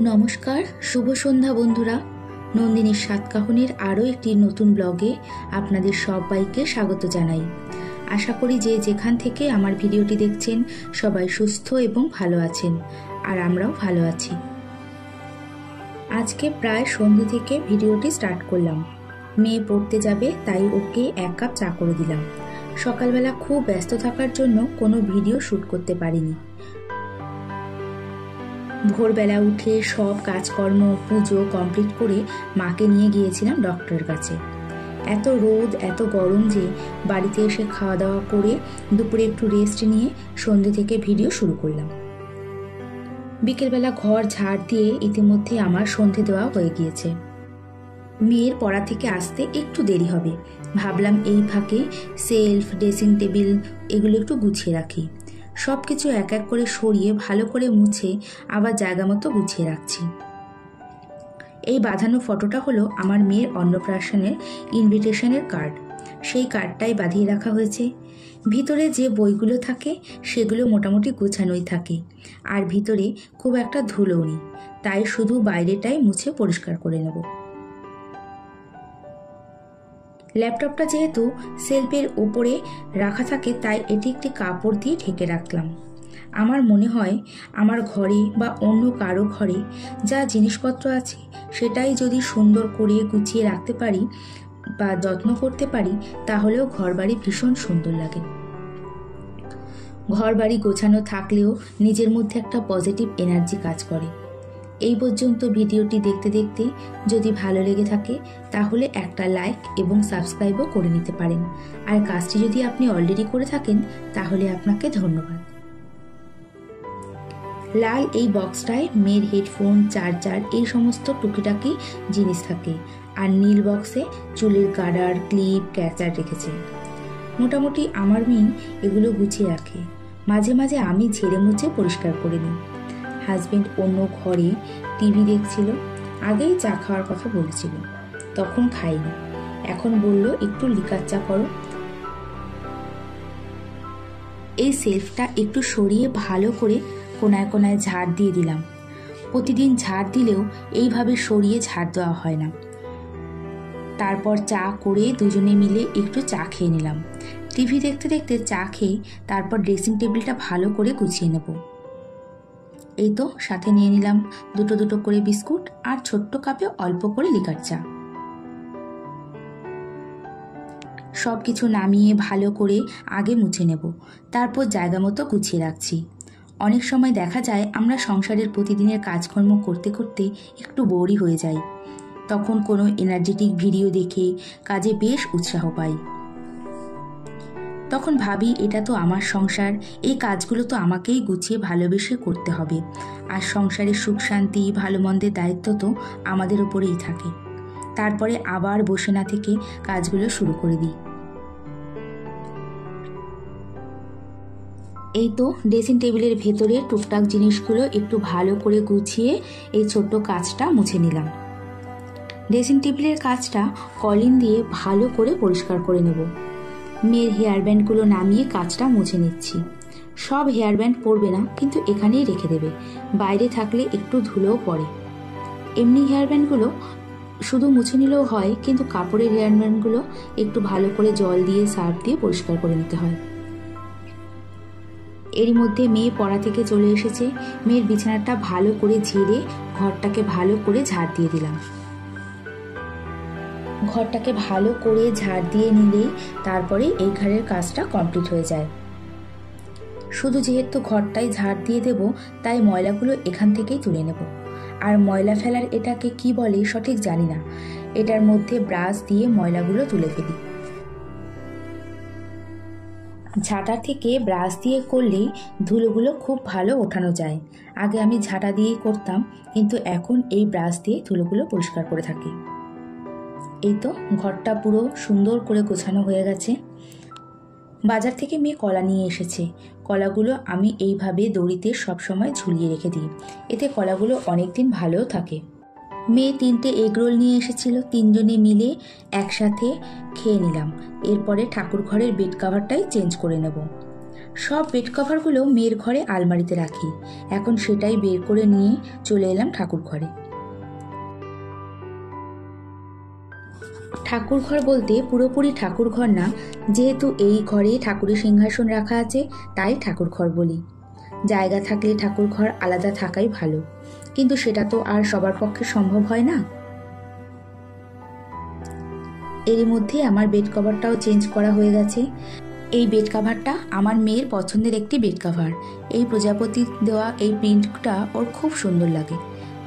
নমস্কার, শুভ সন্ধ্যা বন্ধুরা। নন্দিনীর সাতকাহনের আরও একটি নতুন ব্লগে আপনাদের সবাইকে স্বাগত জানাই। আশা করি যে যেখান থেকে আমার ভিডিওটি দেখছেন সবাই সুস্থ এবং ভালো আছেন, আর আমরাও ভালো আছি। আজকে প্রায় সন্ধ্যে থেকে ভিডিওটি স্টার্ট করলাম। মেয়ে পড়তে যাবে, তাই ওকে 1 কাপ চা করে দিলাম। সকালবেলা খুব ব্যস্ত থাকার জন্য কোনো ভিডিও শ্যুট করতে পারিনি। ভোরবেলা উঠে সব কাজকর্ম পুজো কমপ্লিট করে মাকে নিয়ে গিয়েছিলাম ডক্টরের কাছে। এত রোদ এত গরম যে বাড়িতে এসে খাওয়া দাওয়া করে দুপুরে একটু রেস্ট নিয়ে সন্ধ্যে থেকে ভিডিও শুরু করলাম। বিকেলবেলা ঘর ঝাড় দিয়ে ইতিমধ্যে আমার সন্ধে দেওয়া হয়ে গিয়েছে। মেয়ের পড়া থেকে আসতে একটু দেরি হবে, ভাবলাম এই ফাঁকে সেলফ, ড্রেসিং টেবিল এগুলো একটু গুছিয়ে রাখি। সব কিছু এক এক করে সরিয়ে ভালো করে মুছে আবার জায়গা মতো গুছিয়ে রাখছি। এই বাঁধানো ফটোটা হলো আমার মেয়ের অন্নপ্রাশনের ইনভিটেশনের কার্ড। সেই কার্ডটাই বাঁধিয়ে রাখা হয়েছে। ভিতরে যে বইগুলো থাকে সেগুলো মোটামুটি গোছানোই থাকে, আর ভিতরে খুব একটা ধুলোও নেই, তাই শুধু বাইরেটাই মুছে পরিষ্কার করে নেব। ল্যাপটপটা যেহেতু সেলফের ওপরে রাখা থাকে, তাই এটি একটি কাপড় দিয়ে ঢেকে রাখলাম। আমার মনে হয় আমার ঘরে বা অন্য কারো ঘরে যা জিনিসপত্র আছে সেটাই যদি সুন্দর করে গুছিয়ে রাখতে পারি বা যত্ন করতে পারি, তাহলেও ঘরবাড়ি ভীষণ সুন্দর লাগে। ঘরবাড়ি গোছানো থাকলেও নিজের মধ্যে একটা পজিটিভ এনার্জি কাজ করে। এই পর্যন্ত ভিডিওটি দেখতে দেখতে যদি ভালো লেগে থাকে তাহলে একটা লাইক এবং সাবস্ক্রাইবও করে নিতে পারেন, আর কাজটি যদি আপনি অলরেডি করে থাকেন তাহলে আপনাকে ধন্যবাদ। লাল এই বক্সটায় মেয়ের হেডফোন, চার্জার এই সমস্ত টুকিটাকি জিনিস থাকে, আর নীল বক্সে চুলের গার্ডার, ক্লিপ, ক্যাচার রেখেছে। মোটামুটি আমার মেয়ে এগুলো গুছিয়ে রাখে। মাঝে মাঝে আমি ঝেড়ে মুছে পরিষ্কার করে নিই। হাজবেন্ড অন্য ঘরে টিভি দেখছিল। আগেই চা খাওয়ার কথা বলেছিল, তখন খাইনি। এখন বলল একটু লিকার চা করো। এই সেলফটা একটু সরিয়ে ভালো করে কোনায় কোনায় ঝাড় দিয়ে দিলাম। প্রতিদিন ঝাড় দিলেও এইভাবে সরিয়ে ঝাড় দেওয়া হয় না। তারপর চা করে দুজনে মিলে একটু চা খেয়ে নিলাম। টিভি দেখতে দেখতে চা খেয়ে তারপর ড্রেসিং টেবিলটা ভালো করে গুছিয়ে নেব। এই তো সাথে নিয়ে নিলাম দুটো দুটো করে বিস্কুট, আর ছোট্ট কাপে অল্প করে লিকার চা। সব কিছু নামিয়ে ভালো করে আগে মুছে নেব, তারপর জায়গা মতো গুছিয়ে রাখছি। অনেক সময় দেখা যায় আমরা সংসারের প্রতিদিনের কাজকর্ম করতে করতে একটু বোরই হয়ে যাই। তখন কোনো এনার্জেটিক ভিডিও দেখে কাজে বেশ উৎসাহ পাই। তখন ভাবি এটা তো আমার সংসার, এই কাজগুলো তো আমাকেই গুছিয়ে ভালোবেসে করতে হবে, আর সংসারের সুখ শান্তি ভালো মন্দের দায়িত্ব তো আমাদের উপরেই থাকে। তারপরে আবার বসে না থেকে কাজগুলো শুরু করে দিই। এই তো ড্রেসিং টেবিলের ভেতরে টুকটাক জিনিসগুলো একটু ভালো করে গুছিয়ে এই ছোট্ট কাজটা মুছে নিলাম। ড্রেসিং টেবিলের কাজটা কলিন দিয়ে ভালো করে পরিষ্কার করে নেব। মেয়ের হেয়ার ব্যান্ডগুলো নামিয়ে কাজটা মুছে নিচ্ছি। সব হেয়ার ব্যান্ড পরবে না, কিন্তু এখানেই রেখে দেবে, বাইরে থাকলে একটু ধুলোও পড়ে। এমনি হেয়ার ব্যান্ডগুলো শুধু মুছে নিলেও হয়, কিন্তু কাপড়ের হেয়ার ব্যান্ডগুলো একটু ভালো করে জল দিয়ে সার্ফ দিয়ে পরিষ্কার করে নিতে হয়। এরই মধ্যে মেয়ে পড়া থেকে চলে এসেছে। মেয়ের বিছানাটা ভালো করে ঝেড়ে ঘরটাকে ভালো করে ঝাড় দিয়ে দিলাম। ঘরটাকে ভালো করে ঝাড় দিয়ে নিলেই তারপরে এই ঘরের কাজটা কমপ্লিট হয়ে যায়। শুধু যেহেতু ঘরটাই ঝাড় দিয়ে দেব, তাই ময়লাগুলো এখান থেকেই তুলে নেব। আর ময়লা ফেলার এটাকে কি বলে সঠিক জানি না, এটার মধ্যে ব্রাশ দিয়ে ময়লাগুলো তুলে ফেলি। ঝাঁটা থেকে ব্রাশ দিয়ে করলেই ধুলোগুলো খুব ভালো ওঠানো যায়। আগে আমি ঝাঁটা দিয়েই করতাম, কিন্তু এখন এই ব্রাশ দিয়ে ধুলোগুলো পরিষ্কার করে থাকি। এই তো ঘরটা পুরো সুন্দর করে গোছানো হয়ে গেছে। বাজার থেকে মেয়ে কলা নিয়ে এসেছে। কলাগুলো আমি এইভাবে দড়িতে সবসময় ঝুলিয়ে রেখে দিই, এতে কলাগুলো অনেক দিন ভালোও থাকে। মেয়ে 3টে এগরোল নিয়ে এসেছিল, 3জনে মিলে একসাথে খেয়ে নিলাম। এরপরে ঠাকুর ঘরের বেড কাভারটাই চেঞ্জ করে নেব। সব বেড কাভারগুলো মেয়ের ঘরে আলমারিতে রাখি, এখন সেটাই বের করে নিয়ে চলে এলাম ঠাকুর ঘরে। ঠাকুর ঘর বলতে পুরোপুরি ঠাকুর ঘর না, যেহেতু এই ঘরে ঠাকুরের সিংহাসন রাখা আছে তাই ঠাকুর ঘর বলি। জায়গা থাকলে ঠাকুর ঘর আলাদা থাকাই ভালো, কিন্তু সেটা তো আর সবার পক্ষে সম্ভব হয় না। এরই মধ্যে আমার বেড কভারটাও চেঞ্জ করা হয়ে গেছে। এই বেড কাভারটা আমার মেয়ের পছন্দের একটি বেড কাভার। এই প্রজাপতির দেওয়া এই প্রিন্টটা ওর খুব সুন্দর লাগে।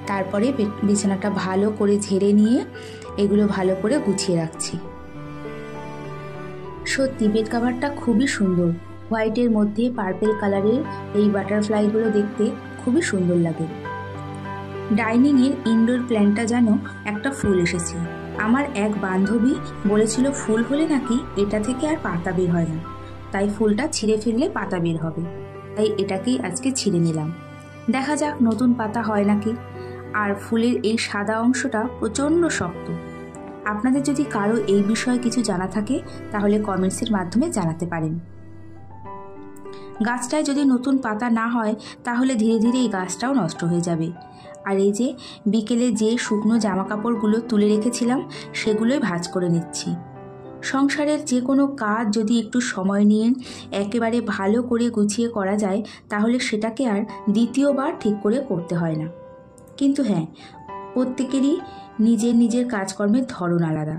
তারপরে বিছানাটা ভালো করে ঝেড়ে নিয়ে এগুলো ভালো করে গুছিয়ে রাখছি। সত্যি বেড কাভারটা খুবই সুন্দর, হোয়াইটের মধ্যে পার্পেল কালারের এই বাটারফ্লাইগুলো দেখতে খুবই সুন্দর লাগে। ডাইনিংয়ের ইনডোর প্ল্যান্টটা যেন একটা ফুল এসেছে। আমার এক বান্ধবী বলেছিল ফুল হলে নাকি এটা থেকে আর পাতা বের হয় না, তাই ফুলটা ছিঁড়ে ফেললে পাতা বের হবে। তাই এটাকেই আজকে ছিঁড়ে নিলাম, দেখা যাক নতুন পাতা হয় নাকি। আর ফুলের এই সাদা অংশটা প্রচণ্ড শক্ত। আপনাদের যদি কারো এই বিষয়ে কিছু জানা থাকে তাহলে কমেন্টসের মাধ্যমে জানাতে পারেন। গাছটায় যদি নতুন পাতা না হয় তাহলে ধীরে ধীরে এই গাছটাও নষ্ট হয়ে যাবে। আর এই যে বিকেলে যে শুকনো জামা কাপড়গুলো তুলে রেখেছিলাম সেগুলোই ভাঁজ করে নিচ্ছি। সংসারের যে কোনো কাজ যদি একটু সময় নিয়ে একেবারে ভালো করে গুছিয়ে করা যায় তাহলে সেটাকে আর দ্বিতীয়বার ঠিক করে করতে হয় না। কিন্তু হ্যাঁ, প্রত্যেকেরই নিজের নিজের কাজকর্মের ধরন আলাদা।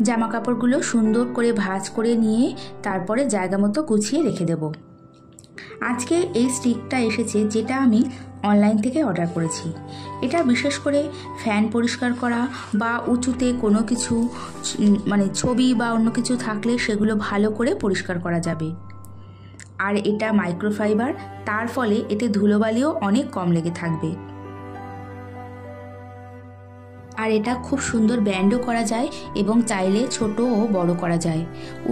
জামা কাপড়গুলো সুন্দর করে ভাঁজ করে নিয়ে তারপরে জায়গা মতো গুছিয়ে রেখে দেব। আজকে এই স্টিকটা এসেছে যেটা আমি অনলাইন থেকে অর্ডার করেছি। এটা বিশেষ করে ফ্যান পরিষ্কার করা বা উঁচুতে কোনো কিছু ছবি বা অন্য কিছু থাকলে সেগুলো ভালো করে পরিষ্কার করা যাবে। আর এটা মাইক্রোফাইবার, তার ফলে এতে ধুলোবালিও অনেক কম লেগে থাকবে। আর এটা খুব সুন্দর ব্যান্ডও করা যায় এবং চাইলে ছোট ও বড় করা যায়।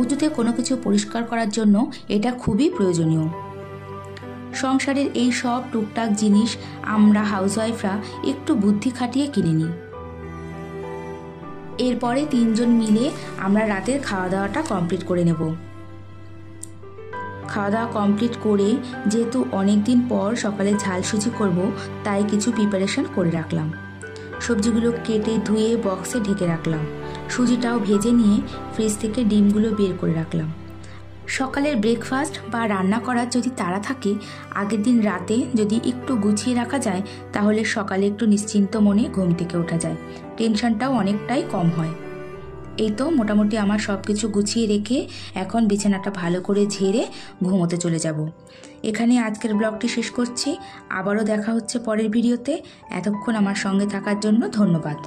উঁচুতে কোনো কিছু পরিষ্কার করার জন্য এটা খুবই প্রয়োজনীয়। সংসারের এই সব টুকটাক জিনিস আমরা হাউসওয়াইফরা একটু বুদ্ধি খাটিয়ে কিনে নিই। এরপরে 3জন মিলে আমরা রাতের খাওয়া দাওয়াটা কমপ্লিট করে নেব। খাওয়া দাওয়া কমপ্লিট করে যেহেতু অনেক দিন পর সকালে ঝাল সুজি করব, তাই কিছু প্রিপারেশন করে রাখলাম। সবজিগুলো কেটে ধুয়ে বক্সে ঢেকে রাখলাম। সুজিটাও ভেজে নিয়ে ফ্রিজ থেকে ডিমগুলো বের করে রাখলাম। সকালের ব্রেকফাস্ট বা রান্না করার যদি তাড়া থাকে, আগের দিন রাতে যদি একটু গুছিয়ে রাখা যায় তাহলে সকালে একটু নিশ্চিন্ত মনে ঘুম থেকে ওঠা যায়, টেনশনটাও অনেকটাই কম হয়। এই তো মোটামুটি আমার সব কিছু গুছিয়ে রেখে এখন বিছানাটা ভালো করে ঝেড়ে ঘুমোতে চলে যাব। এখানে আজকের ব্লগটি শেষ করছি। আবারও দেখা হচ্ছে পরের ভিডিওতে। এতক্ষণ আমার সঙ্গে থাকার জন্য ধন্যবাদ।